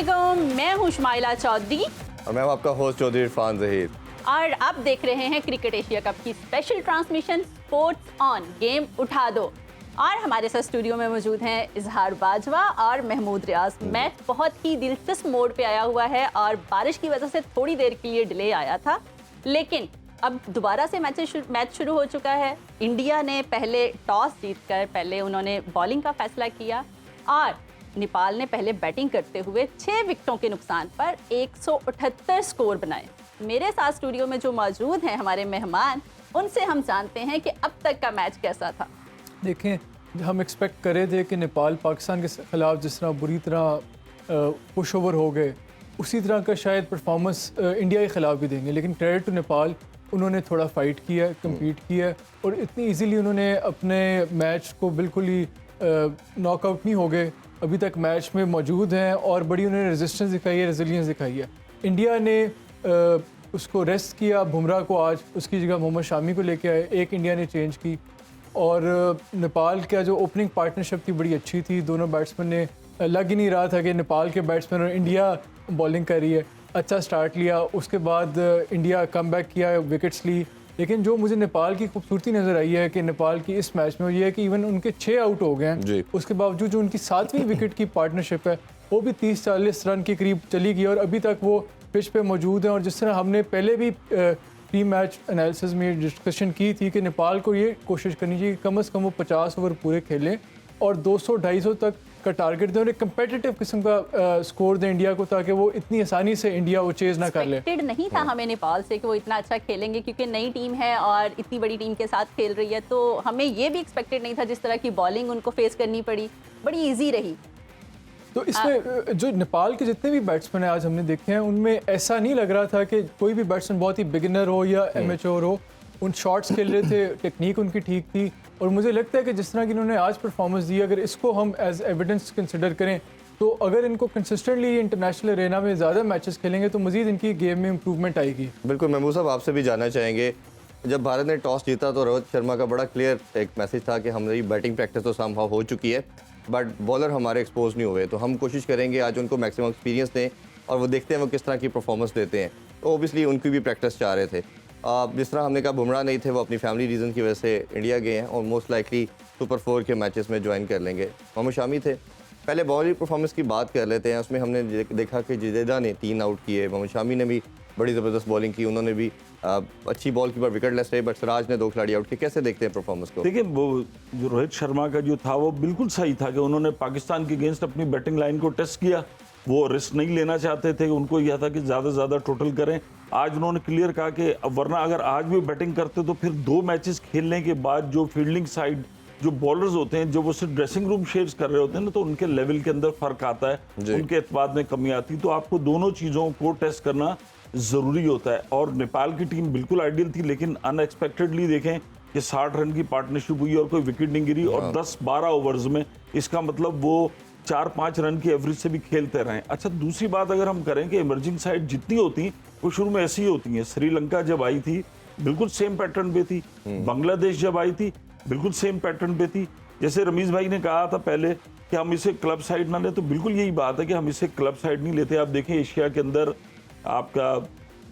अस्सलामुअलैकुम, मैं हूँ शुमाइला चौधरी और मैं हूं आपका होस्ट चौधरी इरफान ज़हीर। और आप देख रहे हैं क्रिकेट एशिया कप की special transmission sports on game उठा दो। और हमारे साथ स्टूडियो में मौजूद हैं इजहार बाजवा और महमूद रियाज। मैच बहुत ही दिलचस्प मोड पे आया हुआ है और बारिश की वजह से थोड़ी देर के लिए डिले आया था, लेकिन अब दोबारा से मैच शुरू हो चुका है। इंडिया ने पहले टॉस जीतकर पहले उन्होंने बॉलिंग का फैसला किया और नेपाल ने पहले बैटिंग करते हुए 6 विकेटों के नुकसान पर 178 स्कोर बनाए। मेरे साथ स्टूडियो में जो मौजूद हैं हमारे मेहमान, उनसे हम जानते हैं कि अब तक का मैच कैसा था। देखें, हम एक्सपेक्ट कर रहे थे कि नेपाल पाकिस्तान के खिलाफ जिस तरह बुरी तरह पुश ओवर हो गए, उसी तरह का शायद परफॉर्मेंस इंडिया के खिलाफ भी देंगे, लेकिन क्रेडिट टू नेपाल, उन्होंने थोड़ा फाइट किया, कम्पीट किया और इतनी इजीली उन्होंने अपने मैच को बिल्कुल ही नॉकआउट नहीं हो गए, अभी तक मैच में मौजूद हैं और बड़ी उन्होंने रेजिस्टेंस दिखाई है, रेजिलियंस दिखाई है। इंडिया ने उसको रेस्ट किया, बुमराह को आज उसकी जगह मोहम्मद शामी को लेके आए, एक इंडिया ने चेंज की। और नेपाल का जो ओपनिंग पार्टनरशिप थी बड़ी अच्छी थी, दोनों बैट्समैन ने लग ही नहीं रहा था कि नेपाल के बैट्समैन और इंडिया बॉलिंग कर रही है। अच्छा स्टार्ट लिया, उसके बाद इंडिया कम बैक किया, विकेट्स ली। लेकिन जो मुझे नेपाल की खूबसूरती नज़र आई है कि नेपाल की इस मैच में ये है कि इवन उनके 6 आउट हो गए हैं, उसके बावजूद जो उनकी 7वीं विकेट की पार्टनरशिप है वो भी 30-40 रन के करीब चली गई और अभी तक वो पिच पे मौजूद हैं। और जिस तरह हमने पहले भी प्री मैच एनालिसिस में डिस्कशन की थी कि नेपाल को ये कोशिश करनी चाहिए कि कम से कम वो 50 ओवर पूरे खेलें और 200-250 तक का टारगेट दें और एक कम्पिटिटिव किस्म का स्कोर दें इंडिया को, ताकि वो इतनी आसानी से इंडिया वो चेज़ ना कर ले। एक्सपेक्टेड नहीं था हमें नेपाल से कि वो इतना अच्छा खेलेंगे, क्योंकि नई टीम है और इतनी बड़ी टीम के साथ खेल रही है, तो हमें ये भी एक्सपेक्टेड नहीं था। जिस तरह की बॉलिंग उनको फेस करनी पड़ी, बड़ी ईजी रही। तो इसमें जो नेपाल के जितने भी बैट्समैन आज हमने देखे हैं, उनमें ऐसा नहीं लग रहा था कि कोई भी बैट्समैन बहुत ही बिगिनर हो या एमेच्योर हो। उन शॉट्स खेल रहे थे, टेक्निक उनकी ठीक थी और मुझे लगता है कि जिस तरह की इन्होंने आज परफॉर्मेंस दी, अगर इसको हम एज एविडेंस कंसिडर करें तो अगर इनको कंसिस्टेंटली इंटरनेशनल अरेना में ज़्यादा मैचेस खेलेंगे तो मज़ीद इनकी गेम में इंप्रूवमेंट आएगी। बिल्कुल महमूद साहब, आपसे भी जानना चाहेंगे, जब भारत ने टॉस जीता तो रोहित शर्मा का बड़ा क्लियर एक मैसेज था कि हमारी बैटिंग प्रैक्टिस तो समहाउ हो चुकी है, बट बॉलर हमारे एक्सपोज नहीं हुए, तो हम कोशिश करेंगे आज उनको मैक्सिमम एक्सपीरियंस दें और वो देखते हैं वो किस तरह की परफॉर्मेंस देते हैं। तो ओबियसली उनकी भी प्रैक्टिस चाह रहे थे। जिस तरह हमने कहा बुमराह नहीं थे, वो अपनी फैमिली रीज़न की वजह से इंडिया गए हैं और मोस्ट लाइकली सुपर 4 के मैचेस में ज्वाइन कर लेंगे। मोहम्मद शामी थे। पहले बॉलिंग परफॉर्मेंस की बात कर लेते हैं, उसमें हमने देखा कि जडेजा ने 3 आउट किए, मोहम्मद शामी ने भी बड़ी ज़बरदस्त बॉलिंग की, उन्होंने भी अच्छी बॉल की पर विकेट लेस रहे, बट सिराज ने 2 खिलाड़ी आउट किए। कैसे देखते हैं परफॉर्मेंस को? देखिए, वो जो रोहित शर्मा का जो था वो बिल्कुल सही था कि उन्होंने पाकिस्तान के अगेंस्ट अपनी बैटिंग लाइन को टेस्ट किया। वो रिस्क नहीं लेना चाहते थे, उनको यह था कि ज़्यादा से ज़्यादा टोटल करें। आज उन्होंने क्लियर कहा कि वरना अगर आज भी बैटिंग करते तो फिर 2 मैचेस खेलने के बाद जो फील्डिंग साइड जो बॉलर्स होते हैं, जब वो सिर्फ ड्रेसिंग रूम शेयर्स कर रहे होते हैं ना, तो उनके लेवल के अंदर फ़र्क आता है, उनके एतमाद में कमी आती है। तो आपको दोनों चीज़ों को टेस्ट करना ज़रूरी होता है। और नेपाल की टीम बिल्कुल आइडियल थी, लेकिन अनएक्सपेक्टेडली देखें कि 60 रन की पार्टनरशिप हुई और कोई विकेट नहीं गिरी और 10-12 ओवर्स में, इसका मतलब वो 4-5 रन की एवरेज से भी खेलते रहे। अच्छा, दूसरी बात अगर हम करें कि इमर्जिंग साइड जितनी होती वो शुरू में ऐसी ही होती हैं। श्रीलंका जब आई थी बिल्कुल सेम पैटर्न पे थी, बांग्लादेश जब आई थी बिल्कुल सेम पैटर्न पे थी। जैसे रमीज भाई ने कहा था पहले कि हम इसे क्लब साइड ना लें, तो बिल्कुल यही बात है कि हम इसे क्लब साइड नहीं लेते। आप देखें, एशिया के अंदर आपका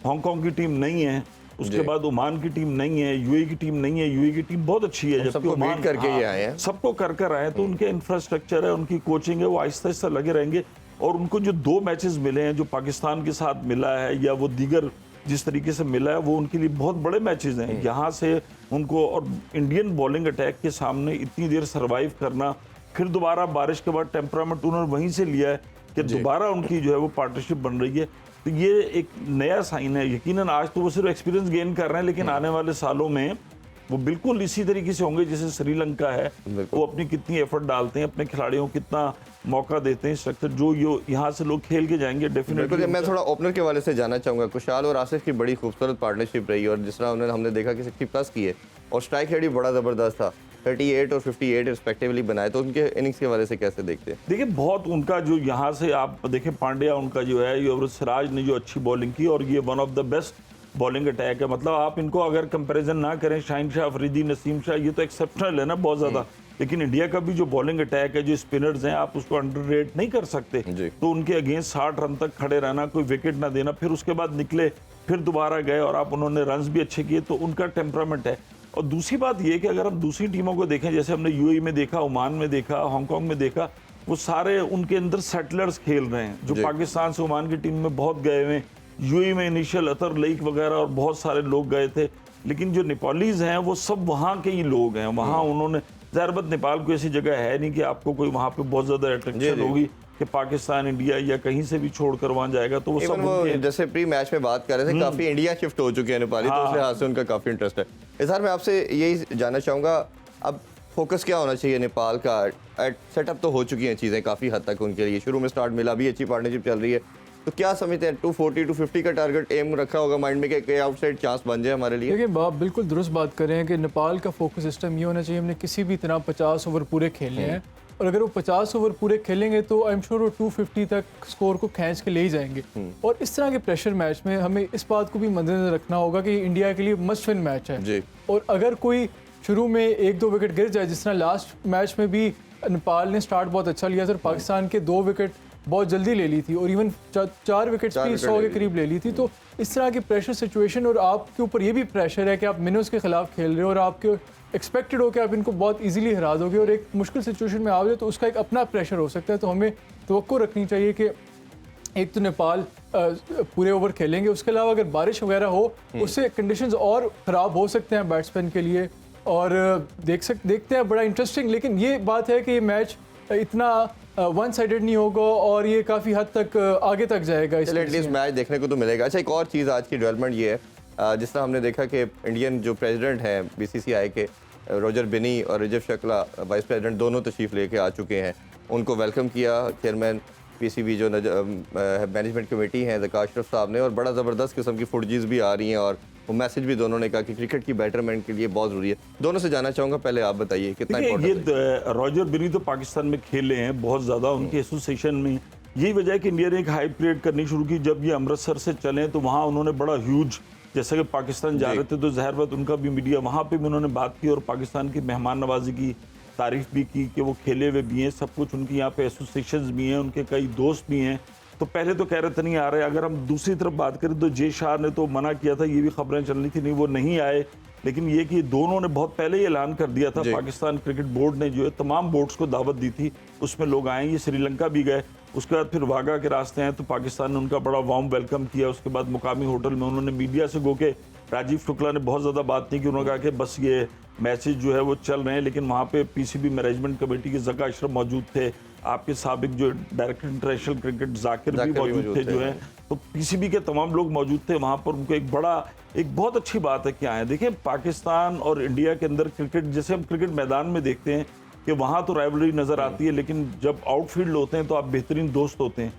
हांगकांग की टीम नहीं है, उसके बाद ओमान की टीम नहीं है, यूएई की टीम नहीं है। यूएई की टीम बहुत अच्छी है, जबकि ओमान करके ये आए हैं, सबको कर आए हैं। तो उनके इंफ्रास्ट्रक्चर है, उनकी कोचिंग है, वो आहिस्ता आहिस्ता लगे रहेंगे। और उनको जो 2 मैचेस मिले हैं, जो पाकिस्तान के साथ मिला है या वो दीगर जिस तरीके से मिला है, वो उनके लिए बहुत बड़े मैचेस हैं। यहाँ से उनको और इंडियन बॉलिंग अटैक के सामने इतनी देर सर्वाइव करना, फिर दोबारा बारिश के बाद टेम्परामेंट उन्होंने वहीं से लिया है कि दोबारा उनकी जो है वो पार्टनरशिप बन रही है। तो ये एक नया साइन है। यकीनन आज तो वो सिर्फ एक्सपीरियंस गेन कर रहे हैं, लेकिन आने वाले सालों में वो बिल्कुल इसी तरीके से होंगे जैसे श्रीलंका है। वो अपनी कितनी एफर्ट डालते हैं, अपने खिलाड़ियों को कितना मौका देते हैं, स्ट्रक्चर जो यहाँ से लोग खेल के जाएंगे डेफिनेटली। मैं थोड़ा ओपनर के वाले से जानना चाहूँगा। कुशाल और आसिफ की बड़ी खूबसूरत पार्टनरशिप रही और जिस तरह हमने देखा कि 60+ की है और स्ट्राइक रेट भी बड़ा ज़बरदस्त था, 38 और 58 रिस्पेक्टिवली बनाए, तो उनके इनिंग्स के वाले से कैसे देखते हैं? देखिए, बहुत उनका जो यहाँ से आप देखें, पांड्या उनका जो है, ये और सिराज ने जो अच्छी बॉलिंग की और ये one of the best bowling attack है। मतलब आप इनको अगर कंपैरिजन ना करें, शाहिन शाह, अफरीदी, नसीम शाह, ये तो एक्सेप्शनल है ना बहुत ज़्यादा। लेकिन इंडिया का भी जो बॉलिंग अटैक है, जो स्पिनर्स हैं, आप उसको अंडररेट नहीं कर सकते। जी। तो उनके अगेंस्ट 60 रन तक खड़े रहना, कोई विकेट ना देना, फिर उसके बाद निकले, फिर दोबारा गए और आप उन्होंने रन्स भी अच्छे किए, तो उनका टेम्परामेंट है। और दूसरी बात ये कि अगर हम दूसरी टीमों को देखें, जैसे हमने यूएई में देखा, ओमान में देखा, हांगकांग में देखा, वो सारे उनके अंदर सेटलर्स खेल रहे हैं, जो पाकिस्तान से ओमान की टीम में बहुत गए हुए हैं। यूएई में इनिशियल अतर लईक वगैरह और बहुत सारे लोग गए थे, लेकिन जो नेपालीज हैं वो सब वहाँ के ही लोग हैं। वहाँ उन्होंने ज़ाहिर नेपाल कोई ऐसी जगह है नहीं कि आपको कोई वहाँ पे बहुत ज़्यादा अट्रैक्शन होगी कि पाकिस्तान, इंडिया या कहीं से भी छोड़कर वहाँ जाएगा। तो वो सब वो जैसे प्री मैच में बात कर रहे थे, काफी इंडिया शिफ्ट हो चुके हैं नेपाली, तो उस लिहाज से उनका काफी इंटरेस्ट है। इजहार, मैं आपसे यही जानना चाहूँगा, अब फोकस क्या होना चाहिए नेपाल का? सेटअप तो हो चुकी हैं चीज़ें काफ़ी हद तक उनके लिए, शुरू में स्टार्ट मिला, भी अच्छी पार्टनरशिप चल रही है, तो क्या समझते हैं 240 250 का टारगेट एम रखा होगा माइंड में कि आउटसाइड चांस बन जाए हमारे लिए? देखिए, आप बिल्कुल दुरुस्त बात कर रहे हैं कि नेपाल का फोकस सिस्टम ये होना चाहिए, हमने किसी भी तरह 50 ओवर पूरे खेलने हैं, और अगर वो 50 ओवर पूरे खेलेंगे तो आई एम श्योर वो 250 तक स्कोर को खींच के ले ही जाएंगे। और इस तरह के प्रेशर मैच में हमें इस बात को भी मद्देनजर रखना होगा कि इंडिया के लिए मस्ट विन मैच है जी। और अगर कोई शुरू में 1-2 विकेट गिर जाए, जिस तरह लास्ट मैच में भी नेपाल ने स्टार्ट बहुत अच्छा लिया था, पाकिस्तान के 2 विकेट बहुत जल्दी ले ली थी और इवन 4 विकेट्स भी 100 के करीब ले ली थी। तो इस तरह की प्रेशर सिचुएशन, और आपके ऊपर ये भी प्रेशर है कि आप मिनोस के खिलाफ खेल रहे हो और आपके एक्सपेक्टेड हो कि आप इनको बहुत इजीली हरा दोगे और एक मुश्किल सिचुएशन में आओगे, तो उसका एक अपना प्रेशर हो सकता है। तो हमें तवक्को रखनी चाहिए कि एक तो नेपाल पूरे ओवर खेलेंगे, उसके अलावा अगर बारिश वगैरह हो उससे कंडीशंस और ख़राब हो सकते हैं बैट्समैन के लिए, और देखते हैं, बड़ा इंटरेस्टिंग। लेकिन ये बात है कि ये मैच इतना वन साइडेड नहीं होगा और ये काफ़ी हद तक आगे तक जाएगा। चलिए, एटलीस्ट मैच देखने को तो मिलेगा। अच्छा, एक और चीज़ आज की डेवलपमेंट ये है, जिस तरह हमने देखा कि इंडियन जो प्रेसिडेंट हैं बीसीसीआई के, रॉजर बिनी और रिजव शक्ला वाइस प्रेसिडेंट, दोनों तशरीफ लेके आ चुके हैं। उनको वेलकम किया चेयरमैन पीसीबी जो मैनेजमेंट कमेटी है ज़का अशरफ साहब ने, और बड़ा ज़बरदस्त किस्म की फुटेज भी आ रही हैं और वो मैसेज भी दोनों ने कहा कि क्रिकेट की बेटरमेंट के लिए बहुत ज़रूरी है। दोनों से जानना चाहूँगा, पहले आप बताइए कितना इम्पोर्टेंट है। रॉजर बिनी तो पाकिस्तान में खेले हैं बहुत ज़्यादा, उनके एसोसिएशन में यही वजह है कि इंडिया ने एक हाइप क्रिएट करनी शुरू की। जब ये अमृतसर से चले तो वहाँ उन्होंने बड़ा ह्यूज, जैसा कि पाकिस्तान जा रहे थे तो ज़ाहिर बात उनका भी मीडिया, वहाँ पे भी उन्होंने बात की और पाकिस्तान की मेहमान नवाजी की तारीफ भी की कि वो खेले हुए भी हैं, सब कुछ उनकी यहाँ पे एसोसिएशंस भी हैं, उनके कई दोस्त भी हैं। तो पहले तो कह रहे थे नहीं आ रहे। अगर हम दूसरी तरफ बात करें तो जे शाह ने तो मना किया था, ये भी खबरें चल रही थी, नहीं वो नहीं आए। लेकिन ये कि दोनों ने बहुत पहले ही ऐलान कर दिया था, पाकिस्तान क्रिकेट बोर्ड ने जो है तमाम बोर्ड्स को दावत दी थी, उसमें लोग आए। ये श्रीलंका भी गए, उसके बाद फिर वाघा के रास्ते हैं तो पाकिस्तान ने उनका बड़ा वार्म वेलकम किया। उसके बाद मुकामी होटल में उन्होंने मीडिया से गो के, राजीव शुक्ला ने बहुत ज़्यादा बात नहीं की, उन्होंने कहा कि बस ये मैचेज जो है वो चल रहे हैं। लेकिन वहाँ पे पीसीबी मैनेजमेंट कमेटी के ज़का अशरफ मौजूद थे, आपके साबिक जो डायरेक्टर इंटरनेशनल क्रिकेट जाकिर भी मौजूद थे जो है, तो पीसीबी के तमाम लोग मौजूद थे वहाँ पर। उनको एक बहुत अच्छी बात है क्या है, देखिए पाकिस्तान और इंडिया के अंदर क्रिकेट, जैसे हम क्रिकेट मैदान में देखते हैं कि वहाँ तो राइवलरी नज़र आती है, लेकिन जब आउटफील्ड होते हैं तो आप बेहतरीन दोस्त होते हैं।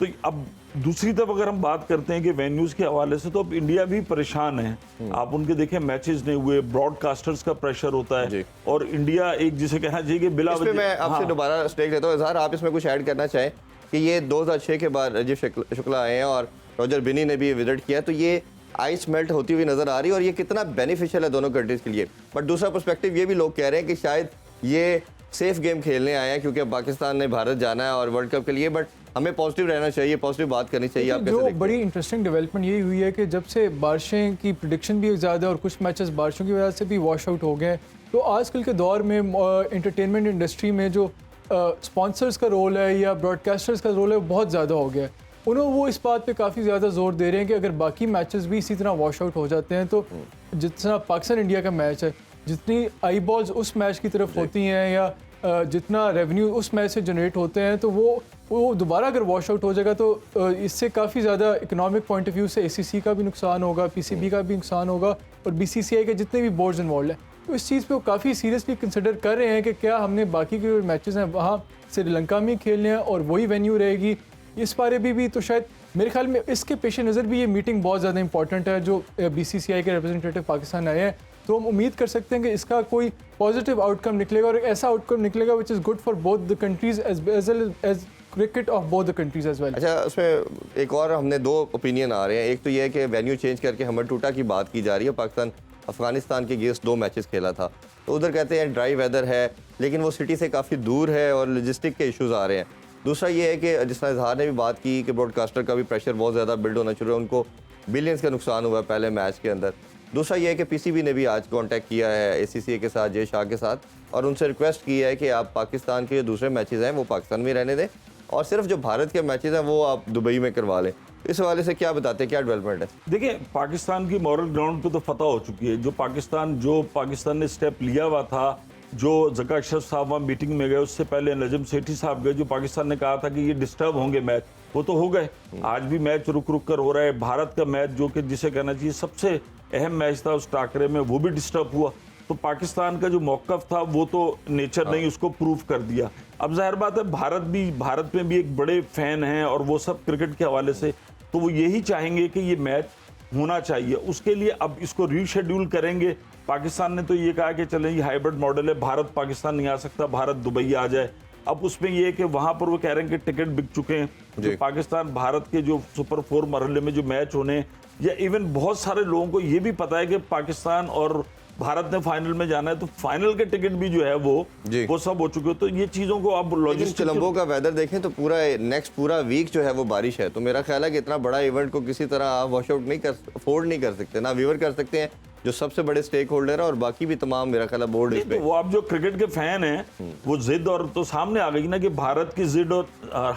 तो अब दूसरी तरफ अगर हम बात करते हैं कि वेन्यूज़ के हवाले से, तो अब इंडिया भी परेशान है। आप उनके देखें मैचेस नहीं हुए, ब्रॉडकास्टर्स का प्रेशर होता है और इंडिया एक जिसे कहना चाहिए कि बिला वजह। मैं आपसे दोबारा स्टेक लेता हूँ इजहार, आप इसमें कुछ ऐड करना चाहें कि ये 2006 के बाद राजीव शुक्ला आए हैं और रॉजर बिनी ने भी विजिट किया, तो ये आइस मेल्ट होती हुई नजर आ रही है और ये कितना बेनिफिशियल है दोनों कंट्रीज के लिए। बट दूसरा पर्सपेक्टिव ये भी लोग कह रहे हैं कि शायद ये सेफ गेम खेलने आए हैं क्योंकि पाकिस्तान ने भारत जाना है और वर्ल्ड कप के लिए, बट हमें पॉजिटिव रहना चाहिए, पॉजिटिव बात करनी चाहिए। आप जो बड़ी इंटरेस्टिंग डेवलपमेंट यही हुई है कि जब से बारिशें की प्रेडिक्शन भी ज़्यादा और कुछ मैचेस बारिशों की वजह से भी वॉश आउट हो गए, तो आजकल के दौर में एंटरटेनमेंट इंडस्ट्री में जो स्पॉन्सर्स का रोल है या ब्रॉडकास्टर्स का रोल है बहुत ज़्यादा हो गया है। वो इस बात पे काफ़ी ज़्यादा जोर दे रहे हैं कि अगर बाकी मैचेस भी इसी तरह वॉश आउट हो जाते हैं तो जितना पाकिस्तान इंडिया का मैच है, जितनी आई बॉल्स उस मैच की तरफ होती हैं या जितना रेवेन्यू उस मैच से जनरेट होते हैं, तो वो दोबारा अगर वॉश आउट हो जाएगा तो इससे काफ़ी ज़्यादा इकोनॉमिक पॉइंट ऑफ व्यू से ACC का भी नुकसान होगा, PCB का भी नुकसान होगा और BCCI के जितने भी बोर्ड्स इन्वॉल्व हैं। तो इस चीज़ पे वो काफ़ी सीरियसली कंसिडर कर रहे हैं कि क्या हमने बाकी के जो मैचेस हैं वहाँ श्रीलंका में खेलने हैं और वही वेन्यू रहेगी। इस बारे में भी तो शायद मेरे ख्याल में इसके पेश नज़र भी ये मीटिंग बहुत ज़्यादा इंपॉर्टेंट है जो BCCI के रिप्रेजेंटेटिव पाकिस्तान आए हैं। तो हम उम्मीद कर सकते हैं कि इसका कोई पॉजिटिव आउटकम निकलेगा और ऐसा आउटकम निकलेगा which is good for both the countries as cricket of both the countries as well. अच्छा, उसमें एक और हमने 2 ओपिनियन आ रहे हैं। एक तो ये है कि वेन्यू चेंज करके हमर टूटा की बात की जा रही है, पाकिस्तान अफगानिस्तान के अगेंस्ट 2 मैचेस खेला था, तो उधर कहते हैं ड्राई वेदर है, लेकिन वो सिटी से काफ़ी दूर है और लॉजिस्टिक के इश्यूज़ आ रहे हैं। दूसरा ये है कि जिस तरह इजहार ने भी बात की कि ब्रॉडकास्टर का भी प्रेशर बहुत ज़्यादा बिल्ड होना शुरू है, उनको बिलियंस का नुकसान हुआ है पहले मैच के अंदर। दूसरा ये है कि पीसीबी ने भी आज कांटेक्ट किया है एसीसीए के साथ, जय शाह के साथ, और उनसे रिक्वेस्ट की है कि आप पाकिस्तान के जो दूसरे मैचेस हैं वो पाकिस्तान में रहने दें और सिर्फ जो भारत के मैचेस हैं वो आप दुबई में करवा लें। इस हवाले से क्या बताते हैं, क्या डेवलपमेंट है? देखिए, पाकिस्तान की मॉरल ग्राउंड पे तो फतह हो चुकी है। जो पाकिस्तान ने स्टेप लिया हुआ था, जो ज़का अशरफ साहब वहाँ मीटिंग में गए, उससे पहले नजम सेठी साहब गए, जो पाकिस्तान ने कहा था कि ये डिस्टर्ब होंगे मैच, वो तो हो गए। आज भी मैच रुक रुक कर हो रहा है। भारत का मैच जो कि जिसे कहना चाहिए सबसे अहम मैच था उस टाकरे में, वो भी डिस्टर्ब हुआ। तो पाकिस्तान का जो मौकफ था वो तो नेचर ने उसको प्रूव कर दिया। अब जाहिर बात है भारत में भी एक बड़े फैन हैं और वो सब क्रिकेट के हवाले से, तो वो यही चाहेंगे कि ये मैच होना चाहिए। उसके लिए अब इसको रीशेड्यूल करेंगे। पाकिस्तान ने तो ये कहा कि चलें ये हाइब्रिड मॉडल है, भारत पाकिस्तान नहीं आ सकता, भारत दुबई आ जाए। अब उसमें ये है कि वहां पर वो कह रहे हैं कि टिकट बिक चुके हैं। जो पाकिस्तान भारत के जो सुपर 4 मरहले में जो मैच होने, या इवन बहुत सारे लोगों को ये भी पता है कि पाकिस्तान और भारत ने फाइनल में जाना है, तो फाइनल के टिकट भी जो है वो सब हो चुके हो। तो ये चीजों को अब लॉजिस्टिक कोलंबो का वेदर देखें तो पूरा वीक जो है वो बारिश है, तो मेरा ख्याल है कि इतना बड़ा इवेंट को किसी तरह आप वॉश आउट अफोर्ड नहीं कर सकते। ना व्यूअर कर सकते हैं जो सबसे बड़े स्टेक होल्डर है, और बाकी भी तमाम मेरा ख्याल है बोर्ड इस पे। वो आप जो क्रिकेट के फैन हैं वो जिद और तो सामने आ गई ना कि भारत की जिद और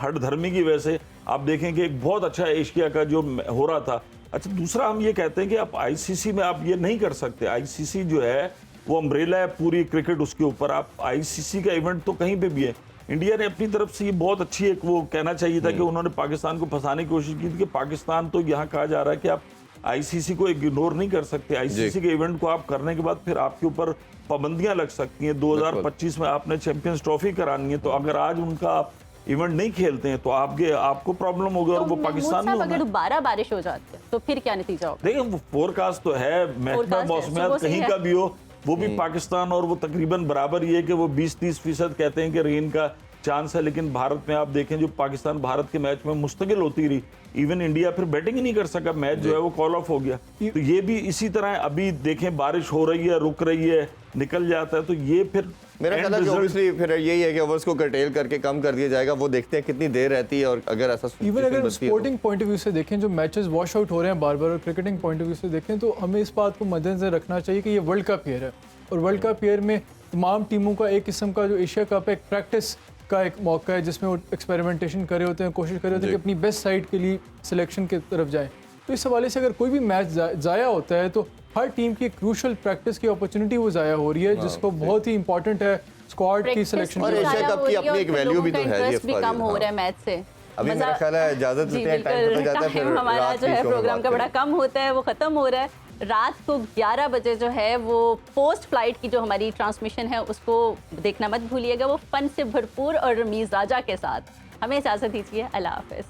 हठधर्मी की वजह से आप देखें कि एक बहुत अच्छा एशिया का जो हो रहा था। अच्छा, दूसरा हम ये कहते हैं कि आप आईसीसी में आप ये नहीं कर सकते। आईसीसी जो है वो अम्ब्रेला है पूरी क्रिकेट, उसके ऊपर आप आईसीसी का इवेंट तो कहीं पे भी है। इंडिया ने अपनी तरफ से ये बहुत अच्छी एक वो कहना चाहिए था कि उन्होंने पाकिस्तान को फंसाने की कोशिश की थी कि पाकिस्तान तो यहाँ कहा जा रहा है कि आप आईसीसी को इग्नोर नहीं कर सकते। आईसीसी के इवेंट को आप करने के बाद फिर आपके ऊपर पाबंदियां लग सकती हैं। 2025 में आपने चैंपियंस ट्रॉफी करानी है, तो अगर आज उनका इवेंट नहीं खेलते हैं तो आपको प्रॉब्लम होगी। और वो पाकिस्तान में अगर दोबारा बारिश हो जाती है तो फिर क्या नतीजा होगा? देखिए, वो फोरकास्ट तो है, महकमा मौसमियात कहीं का भी हो, वो भी पाकिस्तान और वो तकरीबन बराबर ही है कि वो 20-30% कहते हैं कि रेन का चांस है। लेकिन भारत में आप देखें जो पाकिस्तान भारत के मैच में मुस्तकिल होती रही, इवन इंडिया फिर बैटिंग ही नहीं कर सका, मैच जो है वो कॉल ऑफ हो गया। तो ये भी इसी तरह अभी देखें बारिश हो रही है, रुक रही है, निकल जाता है, तो ये फिर मेरा ख्याल है कि ऑब्वियसली फिर यही है कि ओवर्स को कर्टेल करके कम कर दिया जाएगा। वो देखते हैं कितनी देर रहती है, और अगर ऐसा इवन अगर स्पोर्टिंग पॉइंट ऑफ व्यू से देखें, जो मैचेस वॉश आउट हो रहे हैं बार बार, और क्रिकेटिंग पॉइंट ऑफ व्यू से देखें तो हमें इस बात को मद्देनजर रखना चाहिए कि ये वर्ल्ड कप ईयर है, और वर्ल्ड कप ईयर में तमाम टीमों का एक किस्म का जो एशिया कप है, एक प्रैक्टिस का एक मौका है जिसमें वो एक्सपेरिमेंटेशन कर रहे होते हैं, कोशिश कर रहे होते हैं कि अपनी बेस्ट साइड के लिए सिलेक्शन की तरफ जाएं। तो इस हवाले से अगर कोई भी मैच ज़ाया होता है तो हर टीम की क्रूशल प्रैक्टिस की अपॉर्चुनिटी वो ज़ाया हो रही है, जिसको बहुत ही इंपॉर्टेंट है स्क्वाड की सिलेक्शन। और एशिया कप की अपनी एक वैल्यू भी तो है जी, भी कम हो रहा है मैच से। अभी मेरा ख्याल है इजाजत देते हैं, टाइम खत्म हो जाता है, फिर हमारा जो है प्रोग्राम का बड़ा कम होता है, वो खत्म हो रहा है। रात को 11 बजे जो है वो पोस्ट फ्लाइट की जो हमारी ट्रांसमिशन है उसको देखना मत भूलिएगा, वो फन से भरपूर और रमीज राजा के साथ। हमें इजाजत दीजिए, अल्लाह हाफिज।